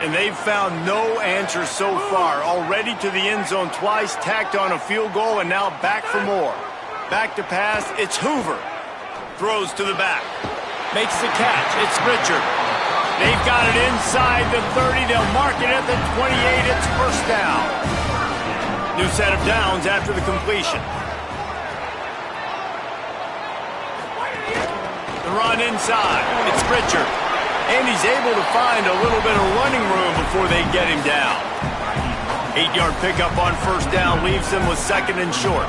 And they've found no answer so far. Already to the end zone twice, tacked on a field goal, and now back for more. Back to pass, it's Hoover. Throws to the back. Makes the catch, it's Richard. They've got it inside the 30. They'll mark it at the 28. It's first down. New set of downs after the completion. The run inside. It's Richard. And he's able to find a little bit of running room before they get him down. 8-yard pickup on first down leaves him with second and short.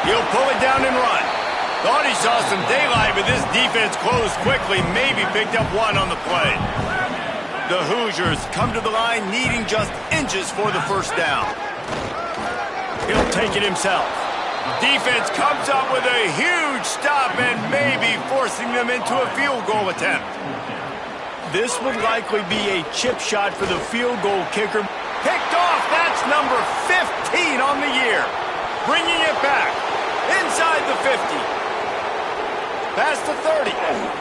He'll pull it down and run. Thought he saw some daylight, but this defense closed quickly, maybe picked up one on the play. The Hoosiers come to the line needing just inches for the first down. He'll take it himself. Defense comes up with a huge stop and maybe forcing them into a field goal attempt. This would likely be a chip shot for the field goal kicker. Picked off, that's number 15 on the year. Bringing it back, inside the 50. Past the 30.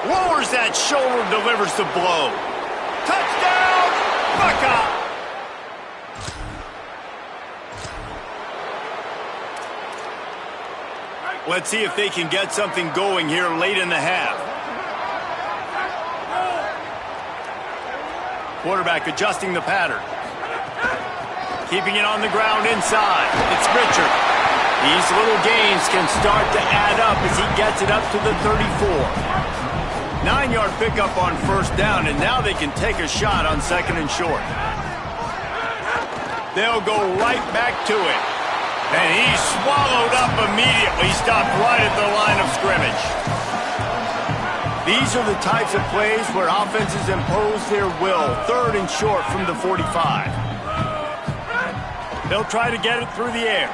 Lowers that shoulder, delivers the blow. Touchdown, Buckeye! Let's see if they can get something going here late in the half. Quarterback adjusting the pattern. Keeping it on the ground inside. It's Richard. These little gains can start to add up as he gets it up to the 34. 9-yard pickup on first down, and now they can take a shot on second and short. They'll go right back to it. And he's swallowed up immediately, stopped right at the line of scrimmage. These are the types of plays where offenses impose their will. Third and short from the 45. They'll try to get it through the air.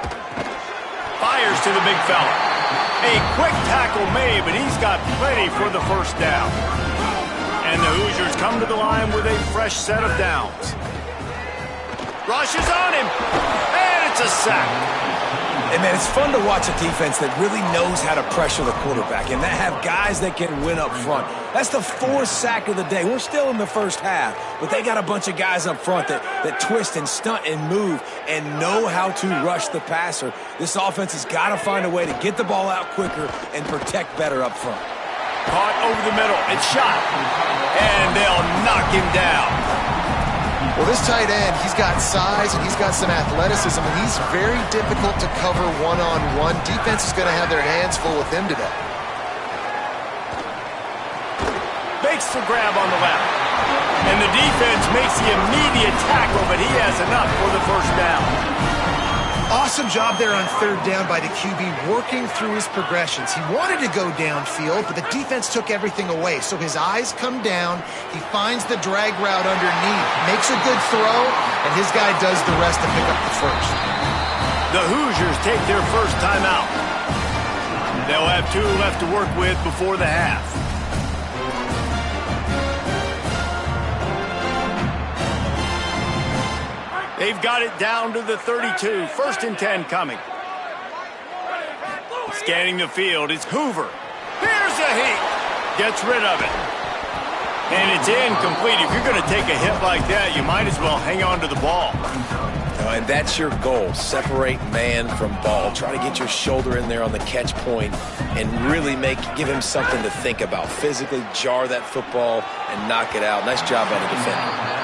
Fires to the big fella. A quick tackle made, but he's got plenty for the first down. And the Hoosiers come to the line with a fresh set of downs. Rushes on him, and it's a sack. And, man, it's fun to watch a defense that really knows how to pressure the quarterback and that have guys that can win up front. That's the fourth sack of the day. We're still in the first half, but they got a bunch of guys up front that twist and stunt and move and know how to rush the passer. This offense has got to find a way to get the ball out quicker and protect better up front. Caught over the middle. It's shot. And they'll knock him down. Well, this tight end, he's got size and he's got some athleticism, and he's very difficult to cover one-on-one. Defense is going to have their hands full with him today. Makes the grab on the left. And the defense makes the immediate tackle, but he has enough for the first down. Awesome job there on third down by the QB, working through his progressions. He wanted to go downfield, but the defense took everything away. So his eyes come down. He finds the drag route underneath, makes a good throw, and his guy does the rest to pick up the first. The Hoosiers take their first timeout. They'll have 2 left to work with before the half. They've got it down to the 32. First and 10 coming. Scanning the field, it's Hoover. Here's a heat. Gets rid of it. And it's incomplete. If you're going to take a hit like that, you might as well hang on to the ball. And that's your goal. Separate man from ball. Try to get your shoulder in there on the catch point and really give him something to think about. Physically jar that football and knock it out. Nice job by the defender.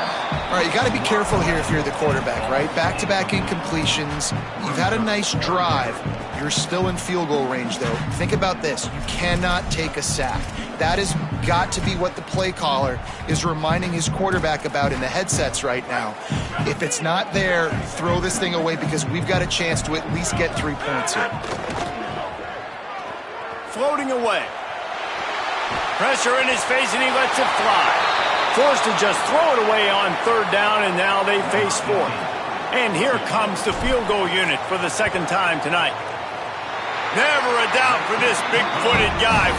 All right, you got to be careful here if you're the quarterback, right? Back-to-back incompletions. You've had a nice drive. You're still in field goal range, though. Think about this. You cannot take a sack. That has got to be what the play caller is reminding his quarterback about in the headsets right now. If it's not there, throw this thing away because we've got a chance to at least get 3 points here. Floating away. Pressure in his face, and he lets it fly. Forced to just throw it away on third down, and now they face fourth. And here comes the field goal unit for the second time tonight. Never a doubt for this big-footed guy.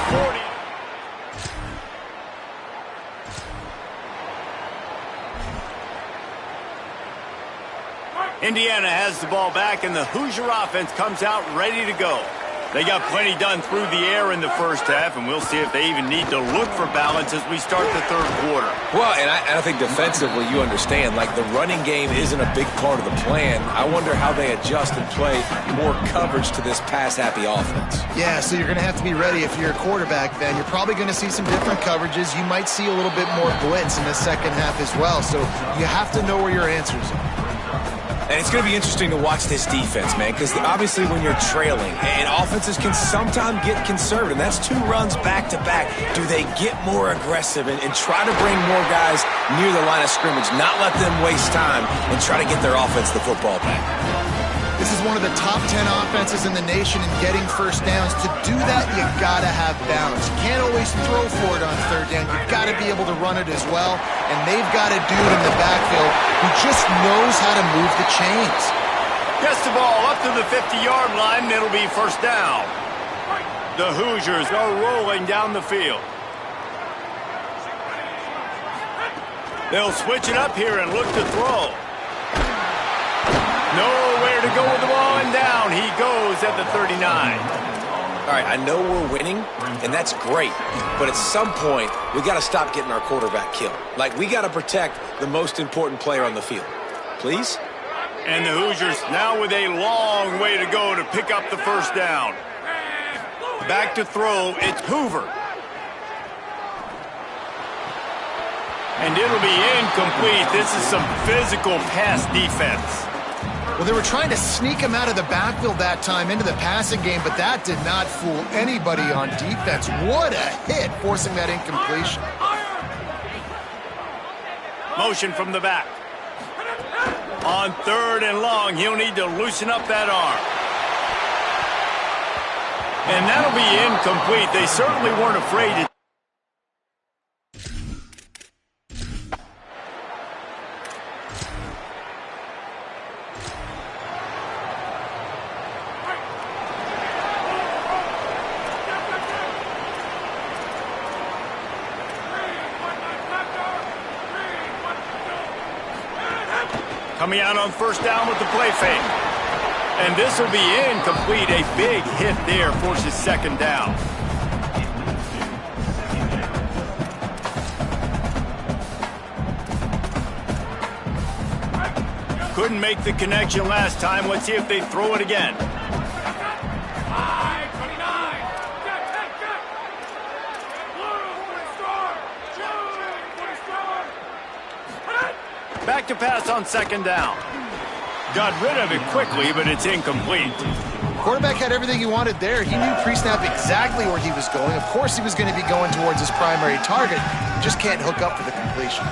40. Indiana has the ball back, and the Hoosier offense comes out ready to go. They got plenty done through the air in the first half, and we'll see if they even need to look for balance as we start the third quarter. Well, and I think defensively, you understand, like the running game isn't a big part of the plan. I wonder how they adjust and play more coverage to this pass-happy offense. Yeah, so you're going to have to be ready if you're a quarterback then. You're probably going to see some different coverages. You might see a little bit more blitz in the second half as well. So you have to know where your answers are. And it's going to be interesting to watch this defense, man, because obviously when you're trailing, and offenses can sometimes get conservative, and that's 2 runs back-to-back. Do they get more aggressive and try to bring more guys near the line of scrimmage, not let them waste time, and try to get their offense the football back? This is one of the top 10 offenses in the nation in getting first downs. To do that, you got to have balance. You can't always throw for it on third down. You've got to be able to run it as well. And they've got a dude in the backfield who just knows how to move the chains. Gets the ball up to the 50-yard line, and it'll be first down. The Hoosiers are rolling down the field. They'll switch it up here and look to throw. Nowhere to go with the ball, and down he goes at the 39. All right, I know we're winning, and that's great. But at some point, we got to stop getting our quarterback killed. Like, we got to protect the most important player on the field. Please? And the Hoosiers now with a long way to go to pick up the first down. Back to throw, it's Hoover. And it'll be incomplete. This is some physical pass defense. Well, they were trying to sneak him out of the backfield that time into the passing game, but that did not fool anybody on defense. What a hit, forcing that incompletion. Motion from the back. On third and long, he'll need to loosen up that arm. And that'll be incomplete. They certainly weren't afraid to. Coming out on first down with the play fake. And this will be incomplete. A big hit there forces second down. Couldn't make the connection last time. Let's see if they throw it again. Back to pass on second down. Got rid of it quickly, but it's incomplete. Quarterback had everything he wanted there. He knew pre-snap exactly where he was going. Of course he was going to be going towards his primary target. He just can't hook up for the completion.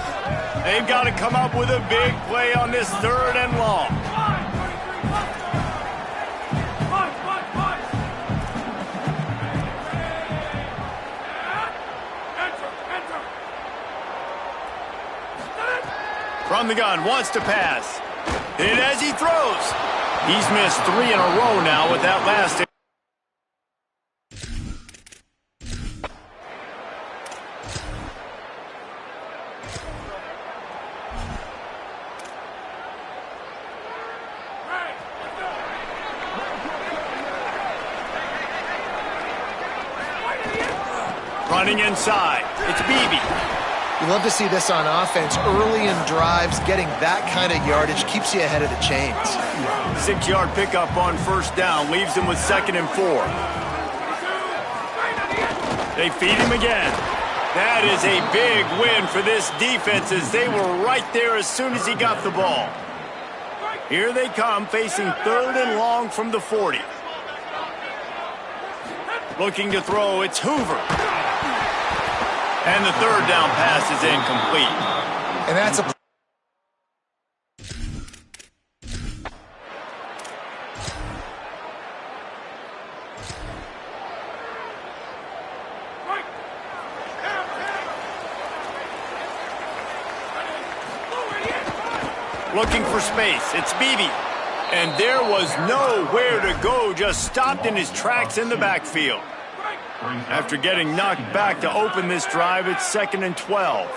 They've got to come up with a big play on this third and long. From the gun, wants to pass. Hit as he throws. He's missed 3 in a row now with that last. Running inside, it's Beebe. You love to see this on offense. Early in drives, getting that kind of yardage keeps you ahead of the chains. 6-yard pickup on first down, leaves him with 2nd and 4. They feed him again. That is a big win for this defense as they were right there as soon as he got the ball. Here they come, facing 3rd and long from the 40. Looking to throw, it's Hoover. And the 3rd down pass is incomplete. And that's a... Looking for space, it's Beebe. And there was nowhere to go, just stopped in his tracks in the backfield. After getting knocked back to open this drive, it's 2nd and 12.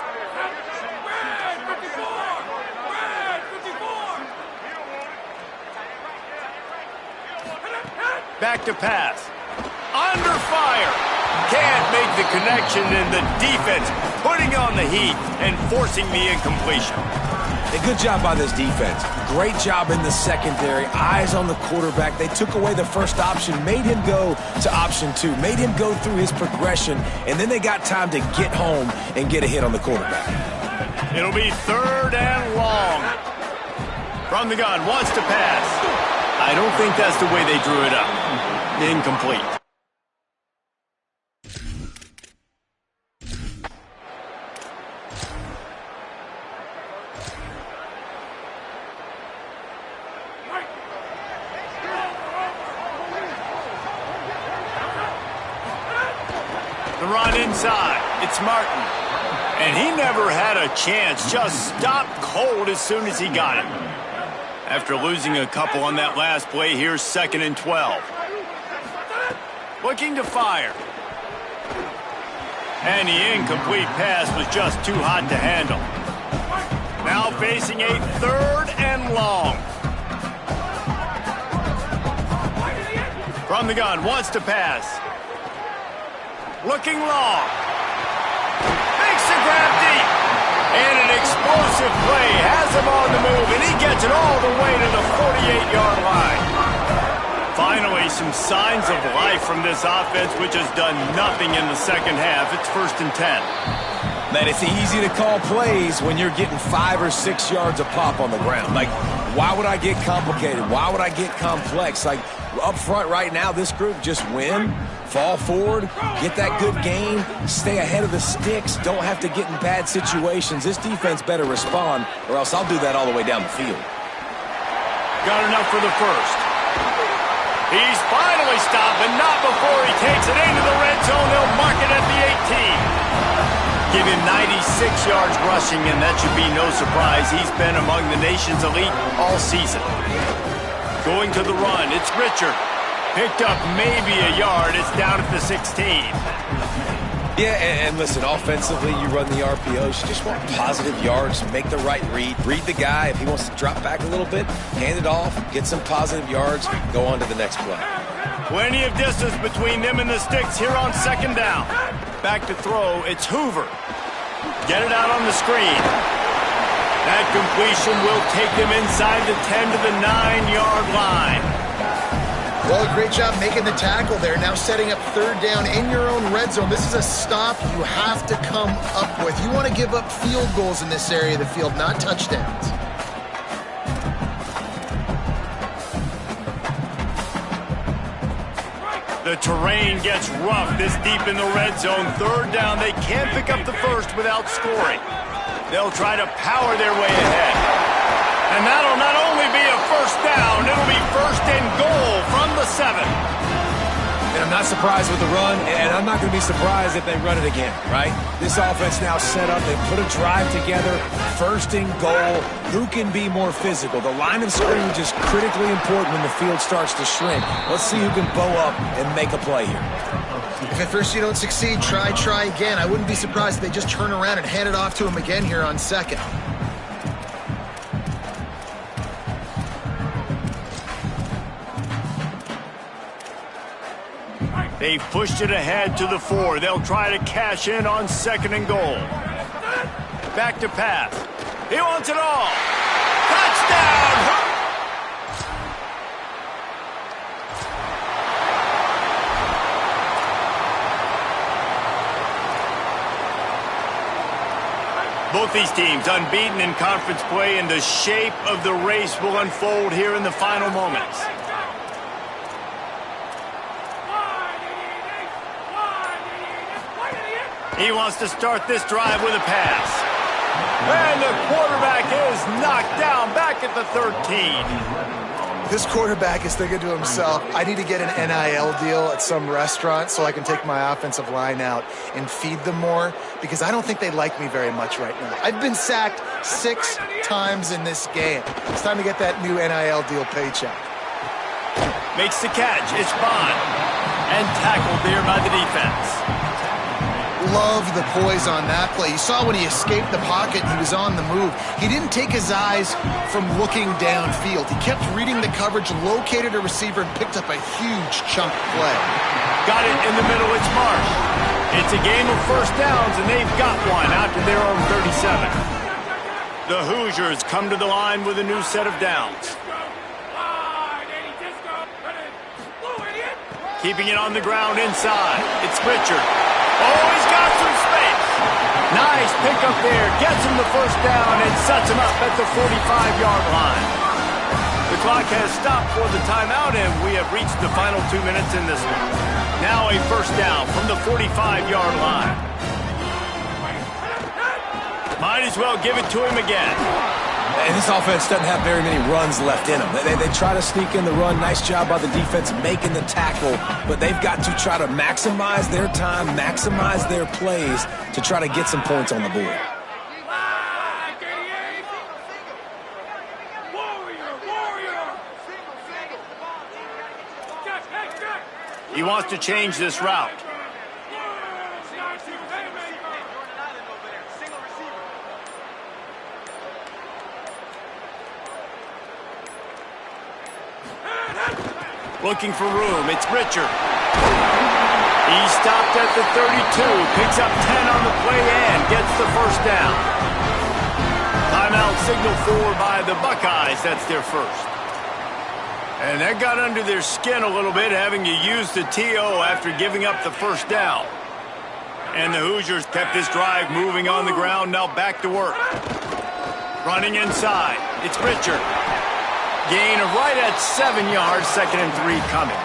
Back to pass. under fire. Can't make the connection, and the defense putting on the heat and forcing the incompletion. A good job by this defense. Great job in the secondary. Eyes on the quarterback. They took away the first option, made him go to option 2, made him go through his progression, and then they got time to get home and get a hit on the quarterback. It'll be 3rd and long. From the gun, wants to pass. I don't think that's the way they drew it up. Incomplete. The run inside. It's Martin. And he never had a chance. Just stopped cold as soon as he got it. After losing a couple on that last play, here's 2nd and 12. Looking to fire. And the incomplete pass was just too hot to handle. Now facing a 3rd and long. From the gun, wants to pass. Looking long. Makes the grab deep. And an explosive play has him on the move, and he gets it all the way to the 48-yard line. Finally, some signs of life from this offense, which has done nothing in the second half. It's 1st and 10. Man, it's easy to call plays when you're getting 5 or 6 yards a pop on the ground. Like, why would I get complicated? Why would I get complex? Like, up front right now, this group just win, fall forward, get that good gain, stay ahead of the sticks, don't have to get in bad situations. This defense better respond, or else I'll do that all the way down the field. Got enough for the first. He's finally stopped, but not before he takes it into the red zone. They'll mark it at the 18. Give him 96 yards rushing, and that should be no surprise. He's been among the nation's elite all season. Going to the run, it's Richard. Picked up maybe a yard. It's down at the 16. Yeah, and listen, offensively, you run the RPOs. You just want positive yards, make the right read the guy. If he wants to drop back a little bit, hand it off, get some positive yards, go on to the next play. Plenty of distance between them and the sticks here on 2nd down. Back to throw, it's Hoover. Get it out on the screen. That completion will take them inside the 10 to the 9-yard line. Well, great job making the tackle there. Now setting up 3rd down in your own red zone. This is a stop you have to come up with. You want to give up field goals in this area of the field, not touchdowns. The terrain gets rough this deep in the red zone. 3rd down, they can't pick up the first without scoring. They'll try to power their way ahead. And that'll not only be a 1st down, it'll be 1st and goal from the 7. And I'm not surprised with the run, and I'm not going to be surprised if they run it again, right? This offense now set up. They put a drive together, 1st and goal. Who can be more physical? The line of scrimmage is critically important when the field starts to shrink. Let's see who can bow up and make a play here. If at first you don't succeed, try again. I wouldn't be surprised if they just turn around and hand it off to him again here on 2nd. They've pushed it ahead to the 4. They'll try to cash in on 2nd and goal. Back to pass. He wants it all. Touchdown! Both these teams unbeaten in conference play, and the shape of the race will unfold here in the final moments. He wants to start this drive with a pass. And the quarterback is knocked down back at the 13. This quarterback is thinking to himself, I need to get an NIL deal at some restaurant so I can take my offensive line out and feed them more, because I don't think they like me very much right now. I've been sacked 6 times in this game. It's time to get that new NIL deal paycheck. Makes the catch. It's Bond. And tackled there by the defense. love the poise on that play. You saw when he escaped the pocket, he was on the move. He didn't take his eyes from looking downfield. He kept reading the coverage, located a receiver, and picked up a huge chunk play. Got it in the middle, it's Marsh. It's a game of first downs, and they've got one out to their own 37. The Hoosiers come to the line with a new set of downs. Keeping it on the ground inside. It's Richard. Oh, he's got some space. Nice pickup there. Gets him the first down and sets him up at the 45-yard line. The clock has stopped for the timeout, and we have reached the final 2 minutes in this one. Now a first down from the 45-yard line. Might as well give it to him again. And this offense doesn't have very many runs left in them. They try to sneak in the run. Nice job by the defense making the tackle. But they've got to try to maximize their time, maximize their plays to try to get some points on the board. He wants to change this route. Looking for room. It's Richard. He stopped at the 32, picks up 10 on the play and gets the first down. Timeout signal for by the Buckeyes. That's their first. And that got under their skin a little bit, having to use the TO after giving up the first down. And the Hoosiers kept this drive moving on the ground, now back to work. Running inside. It's Richard. Gain of right at 7 yards, 2nd and 3 coming.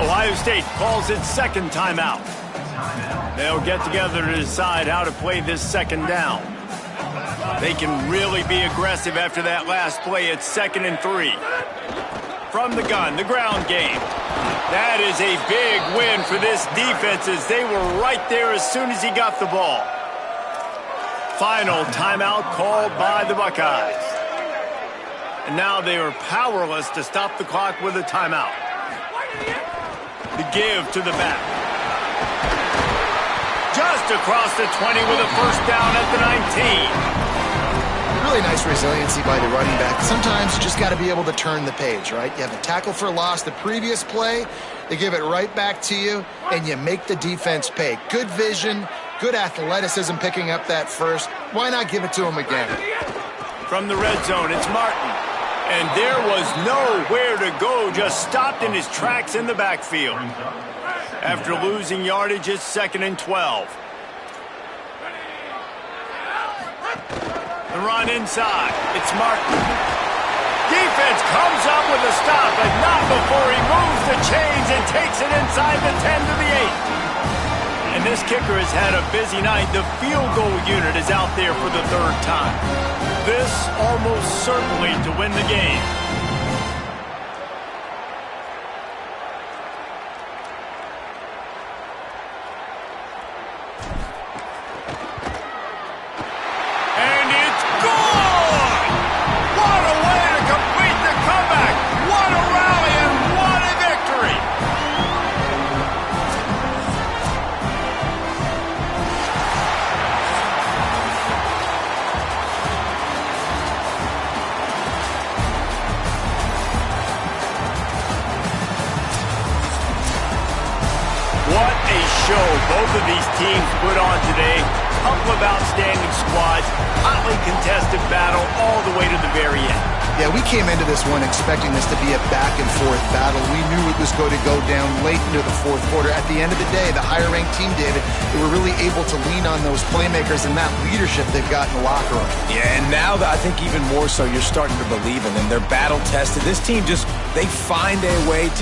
Ohio State calls its second timeout. They'll get together to decide how to play this second down. They can really be aggressive after that last play. It's 2nd and 3. From the gun, the ground game. That is a big win for this defense as they were right there as soon as he got the ball. Final timeout called by the Buckeyes. And now they are powerless to stop the clock with a timeout. The give to the back. Just across the 20 with a first down at the 19. Really nice resiliency by the running back. Sometimes you just got to be able to turn the page, right? You have a tackle for loss the previous play. They give it right back to you, and you make the defense pay. Good vision, good athleticism picking up that first. Why not give it to him again? From the red zone, it's Martin. And there was nowhere to go, just stopped in his tracks in the backfield. After losing yardage, it's 2nd and 12. The run inside, it's Martin. Defense comes up with a stop, but not before he moves the chains and takes it inside the 10 to the 8. And this kicker has had a busy night. The field goal unit is out there for the 3rd time. This almost certainly to win the game. And it's gone! What a way to complete the comeback! What a rally and what a victory! What a show both of these teams put on today. Couple of outstanding squads, hotly contested battle all the way to the very end. Yeah, we came into this one expecting this to be a back-and-forth battle. We knew it was going to go down late into the 4th quarter. At the end of the day, the higher-ranked team, David, they were really able to lean on those playmakers and that leadership they've got in the locker room. Yeah, and now that I think even more so, you're starting to believe in them. They're battle-tested. This team just, they find a way to